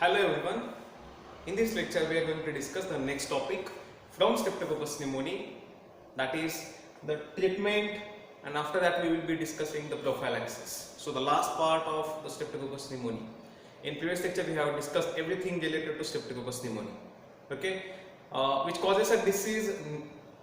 Hello everyone. In this lecture we are going to discuss the next topic from Streptococcus pneumoniae, that is the treatment, and after that we will be discussing the prophylaxis. So the last part of the Streptococcus pneumoniae. In previous lecture we have discussed everything related to Streptococcus pneumoniae. Okay, which causes a disease,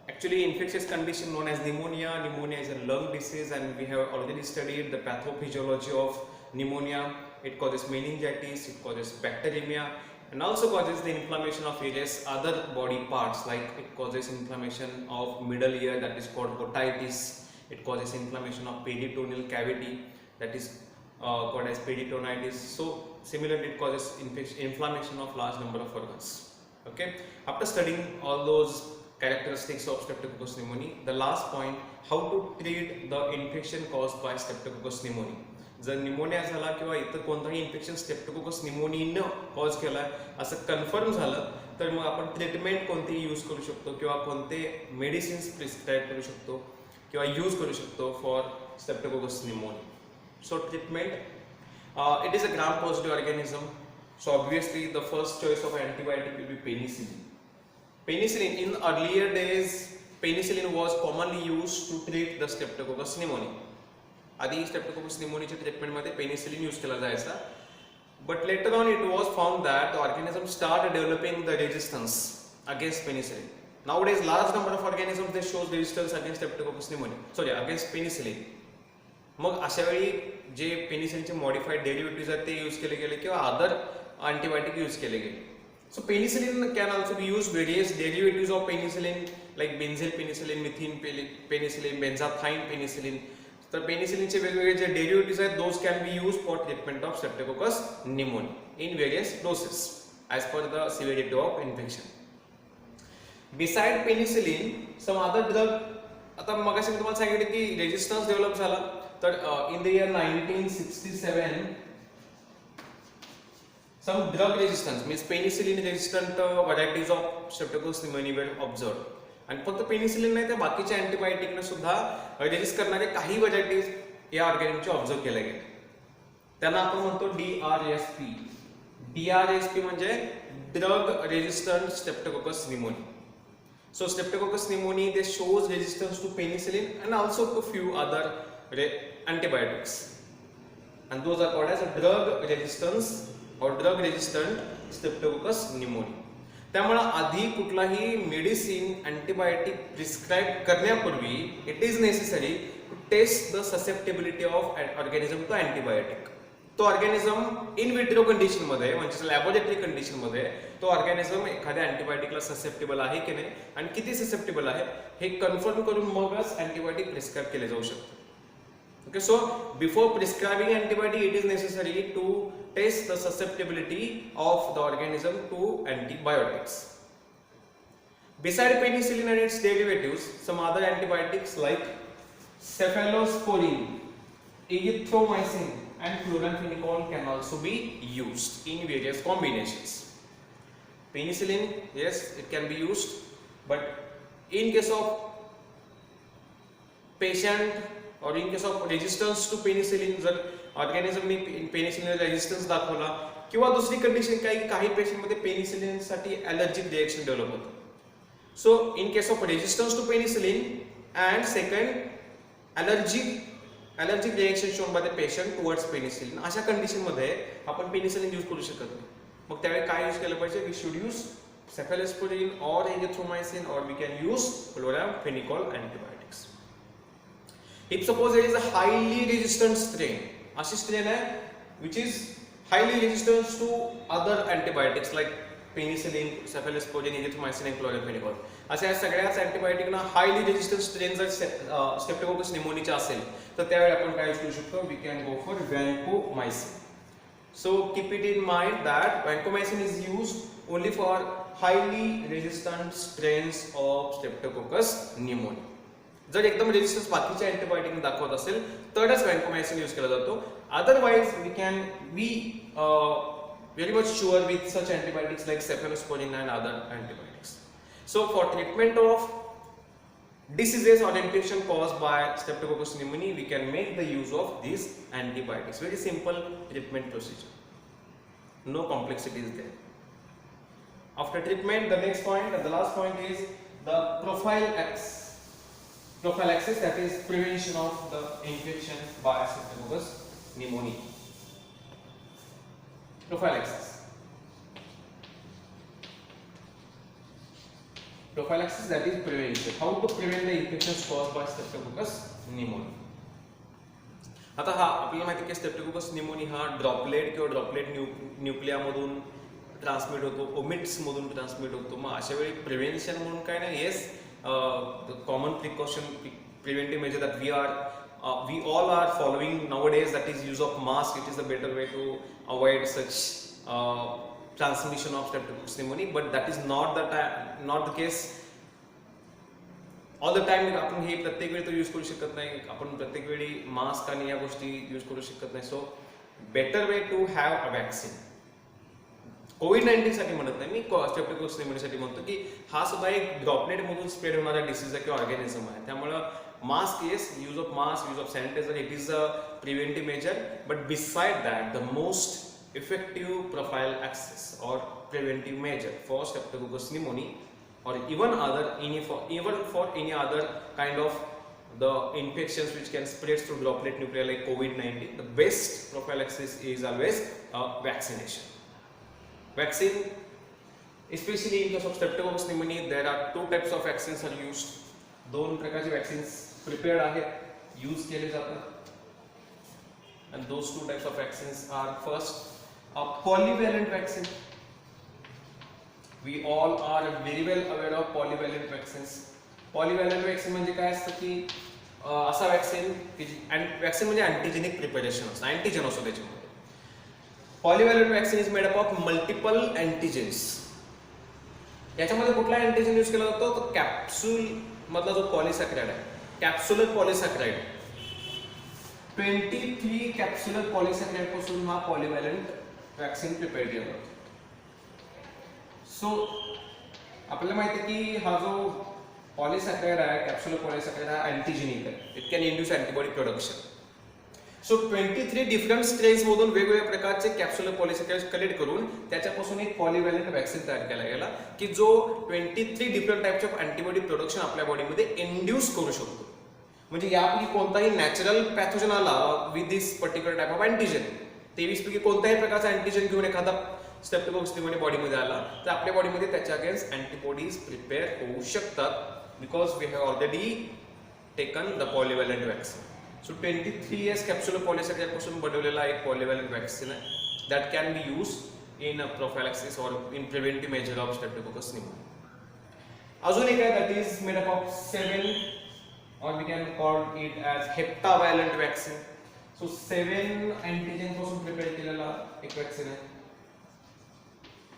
actually infectious condition known as pneumonia. Pneumonia is a lung disease and we have already studied the pathophysiology of pneumonia. It causes meningitis, it causes bacteremia, and also causes the inflammation of various other body parts, like it causes inflammation of middle ear, that is called otitis. It causes inflammation of peritoneal cavity, that is called as peritonitis. So similarly it causes inflammation of large number of organs. Okay, after studying all those characteristics of Streptococcus pneumoniae, the last point, how to treat the infection caused by Streptococcus pneumoniae. जर pneumonia झाला किंवा इतर कोणताही infection Streptococcus निमोनियाने cause केलाय असं confirm झालं तर मग आपण ट्रीटमेंट कोणती यूज करू शकतो किंवा कोणते मेडिसिन्स प्रिस्क्राइब करू शकतो किंवा यूज करू शकतो for Streptococcus pneumonia. So treatment, it is a gram positive organism, so obviously the first choice of antibiotic will be penicillin. Penicillin, in earlier days penicillin was commonly used to treat the streptococcus pneumoniae. आधी streptococcus निमोनियाच्या ट्रीटमेंटमध्ये penicillin use केला जायचा, but later on it was found that the organism start developing the resistance against penicillin. Nowadays large number of organisms they shows resistance against streptococcus pneumonia, sorry against penicillin. मग अशा वेळी जे पेनिसिलिनचे modified derivatives आहेत ते use केले गेले किंवा other antibiotic use केले गेले. So penicillin can also be used, various derivatives of penicillin like benzyl penicillin, methyl penicillin, benzathine penicillin. तर पेनिसिलिनचे वेगवेगळे जे डेरिव्हेटिव्हज आहेत those can be use for treatment of streptococcus pneumonia in various doses as per the severity of infection. Beside penicillin some other drug, आता मगाशी मी तुम्हाला सांगितलं की रेजिस्टन्स डेव्हलप झाला, तर in the year 1967 some drug resistance means penicillin resistant varieties of streptococcus pneumoniae were observed. आणि फक्त penicillin नाही तर बाकीच्या अँटीबायोटिकने सुद्धा रेजिस्ट करणारे काही व्हरायटीज या ऑर्गॅनिजमचे ऑब्झर्व केले गेले. त्यांना आपण म्हणतो DRSP. DRSP म्हणजे drug resistant streptococcus pneumonia. So streptococcus pneumonia they shows resistance to penicillin and also to few other antibiotics, and those are called as a drug resistance or drug resistant streptococcus pneumoniae. त्यामुळे आधी कुठलाही medicine antibiotic prescribe करण्यापूर्वी it is necessary to test the susceptibility of organism to antibiotic. तो organism in vitro condition मध्ये म्हणजे laboratory condition मध्ये तो organism एखाद्या अँटीबायोटिकला ससेप्टेबल आहे की नाही आणि किती ससेप्टेबल आहे हे कन्फर्म करून मगच अँटीबायोटिक प्रिस्क्राइब केले जाऊ शकते. Okay, so before prescribing antibiotic, it is necessary to test the susceptibility of the organism to antibiotics. Beside penicillin and its derivatives, some other antibiotics like cephalosporin, erythromycin, and chloramphenicol can also be used in various combinations. Penicillin, yes, it can be used, but in case of patient or in case of resistance to penicillin, जर ऑर्गॅनिझमने penicillin resistance दाखवला किंवा दुसरी condition काही patient मध्ये penicillin साठी allergic reaction develop होतं. So in case of resistance to penicillin and second allergic reaction shown by the patient towards penicillin, अशा condition मध्ये आपण पेनिसिलिन यूज करू शकत नाही. मग त्यावेळी काय यूज केलं पाहिजे? We should use cephalosporin or erythromycin, or we can use chloramphenicol antibiotics. If suppose there is a highly resistant strain, अशी strain आहे which is highly resistant to other antibiotics like penicillin, cephalosporin, erythromycin and chloramphenicol, अशा सगळ्याच अँटीबायोटिकना highly resistant strain जर streptococcus निमोनियाचा असेल तर त्यावेळी आपण काय यूज करू शकतो? We can go for vancomycin. So keep it in mind that vancomycin is used only for highly resistant strains of streptococcus pneumoniae. जर एकदम रेजिस्टन्स बाकीच्या अँटीबायोटिकने दाखवत असेल तरच vancomycin यूज केला जातो. Otherwise we can be very much sure with such antibiotics like cephalosporin and other antibiotics. So for treatment of diseases or infection caused by streptococcus pneumoniae, we can make the use of these antibiotics. Very simple treatment procedure. No complexity is there. After treatment, the next point and the last point is the prophylaxis, that is prevention of the infection by Staphylococcus pneumoniae. Prophylaxis, that is prevention. How to prevent the infections caused by Staphylococcus pneumoniae. आता हा आपल्याला माहिती आहे की streptococcus pneumonia हा droplet किंवा droplet न्यूक्लियामधून transmit होतो, ओमिट्स मधून ट्रान्समिट होतो. मग अशा वेळी प्रिव्हेन्शन म्हणून काय नाही, yes common precaution preventive measure that we all are following nowadays, that is use of mask. It is the better way to avoid such transmission of Streptococcus pneumoniae, but that is not the case all the time. आपण हे प्रत्येक वेळी तो use करू शकत नाही, आपण प्रत्येक वेळी मास्क आणि या गोष्टी यूज करू शकत नाही. So better way to have a vaccine. कोविड-19 साठी म्हणत नाही मी, स्ट्रेप्टोकोकस न्यूमोनियासाठी म्हणतो की हा सुद्धा एक ड्रॉपलेट मधून स्प्रेड होणारा डिसीज आहे किंवा ऑर्गॅनिझम आहे. त्यामुळे mask, yes, use of mask, use of sanitiser, it is a preventive measure. But beside that the most effective prophylaxis or preventive measure for Streptococcus pneumoniae or even for any other kind of the infections which can spread through droplet nuclei like COVID-19, the best prophylaxis is always vaccination. Vaccine, especially in case of Streptococcus pneumoniae, there are two types of vaccines are used. दोन प्रकारचे vaccines prepared आहेत, use केले जातात. And those two types of vaccines are first a polyvalent vaccine. We all are very well aware of polyvalent vaccines. Polyvalent vaccine म्हणजे काय असतं की असा वॅक्सिन म्हणजे अँटीजेनिक प्रिपरेशन असतं, अँटीजन असतो त्याच्यामध्ये. Polyvalent vaccine is made up of multiple antigens. याच्यामध्ये कुठला अँटीजन यूज केला जातो, तो कॅप्सूल मधला जो पॉलिसॅकराइड आहे, कॅप्सुलर पॉलिसॅकराइड, 23 कॅप्सुलर पॉलिसॅकराइड पासून हा पॉलीव्हॅलेंट वॅक्सिन प्रिपेअर केला जातो. सो आपल्याला माहिती आहे की हा जो पॉलिसॅकराइड आहे, कॅप्सुलर पॉलिसॅकराइड, हा अँटीजेनिक आहे. It can induce antibody production. So 23 different strains मधून वेगवेगळ्या प्रकारचे कॅप्सुलर पॉलिसॅकराइड्स कलेक्ट करून त्याच्यापासून एक पॉलीव्हॅलेंट वॅक्सिन तयार केला गेला की जो 23 different types of antibody production आपल्या बॉडीमध्ये इंड्यूस करू शकतो. म्हणजे यापैकी कोणताही नॅचरल पॅथोजन आला with this particular type of antigen, 23 पैकी कोणत्याही प्रकारचा अँटीजन घेऊन एखादा स्ट्रेप्टोकोकस न्यूमोनिया बॉडीमध्ये आला तर आपल्या बॉडीमध्ये त्याच्या अगेन्स्ट अँटीबॉडीज प्रिपेअर होऊ शकतात, because we have already taken the polyvalent vaccine. So 23 years capsular polysaccharide पासून बनवलेला एक पॉलीव्हॅलेंट वॅक्सिन आहे, that can be use in prophylaxis or in preventive measure of streptococcus pneumonia. अजून एक आहे, that is made up of 7 or we can call it as heptavalent vaccine. So 7 antigen पासून prepare केलेला एक vaccine आहे,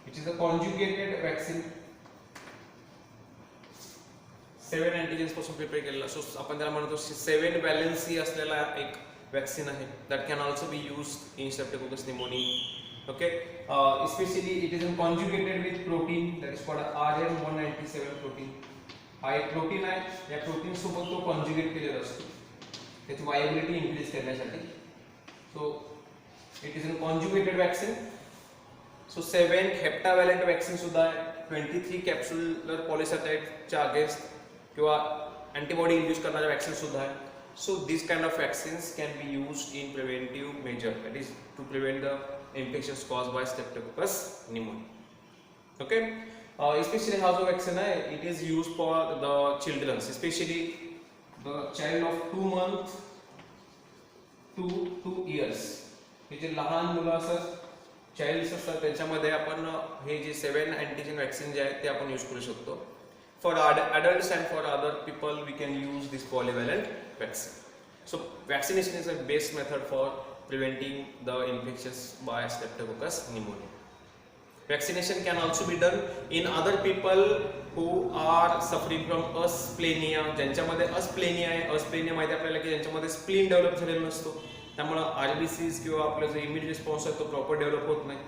which is a conjugated vaccine. 7 antigens पासून prepare केलेला, सो आपण त्याला म्हणतो 7 वॅलेन्सी असलेला एक वॅक्सिन आहे, that can also be used in Streptococcus pneumoniae. Okay, especially it is conjugated with protein that is called RM197 protein. हा एक प्रोटीन आहे, या प्रोटीन सोबत तो कॉन्जुगेट केलेला असतो त्याची वायबिलिटी इन्क्रीज करण्यासाठी. So it is a conjugated vaccine. So 7 heptavalent vaccine सुद्धा आहे, 23 कॅप्सुलर पॉलिसॅकराइडच्या अगेन्स्ट किंवा अँटीबॉडी इंड्यूस करणारे वॅक्सिन सुद्धा आहे. So this kind of vaccines can be used in preventive measure, that is to prevent the infections caused by streptococcus pneumonia. Okay, especially हा जो vaccine आहे, it is use for the childrens, specially the child of 2 months to 2 years. हे जे लहान मुलं असतात, child's असतात, त्यांच्यामध्ये आपण हे जे 7 antigen vaccine जे आहेत ते आपण यूज करू शकतो. For adults and for other people we can use this polyvalent vaccine. So vaccination is a best method for preventing the infections by Streptococcus pneumoniae. Vaccination can also be done in other people who are suffering from asplenia. ज्यांच्यामध्ये अस्प्लेनिया आहे, अस्प्लेनिया माहिती आपल्याला की ज्यांच्यामध्ये spleen develop झालेला नसतो, त्यामुळे RBCs किंवा आपला जो इम्युन रिस्पॉन्स आहे तो प्रॉपर डेव्हलप होत नाही.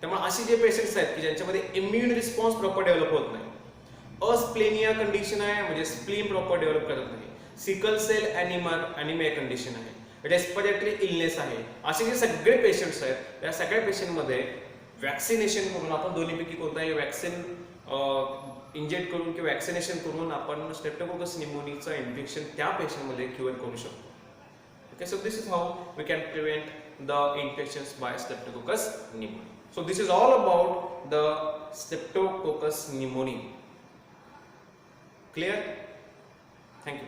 त्यामुळे असे जे पेशंट्स आहेत की ज्यांच्यामध्ये इम्युन रिस्पॉन्स प्रॉपर डेव्हलप होत नाही, अस्प्लेनिया कंडिशन आहे म्हणजे स्प्लीन प्रॉपर डेव्हलप करत नाही, सिकल सेल ॲनिमिया कंडिशन आहे, रेस्पिरेटरी इलनेस आहे, असे जे सगळे पेशंट्स आहेत त्या सगळ्या पेशंटमध्ये वॅक्सिनेशन करून आपण दोन्हीपैकी कोणताही वॅक्सिन इंजेक्ट करून किंवा वॅक्सिनेशन करून आपण स्ट्रेप्टोकोकस निमोनियाचं इन्फेक्शन त्या पेशंटमध्ये क्युअर करू शकतो. Okay, so this is how we can prevent the infections by Streptococcus pneumoniae. So this is all about the Streptococcus pneumoniae. Clear? Thank you.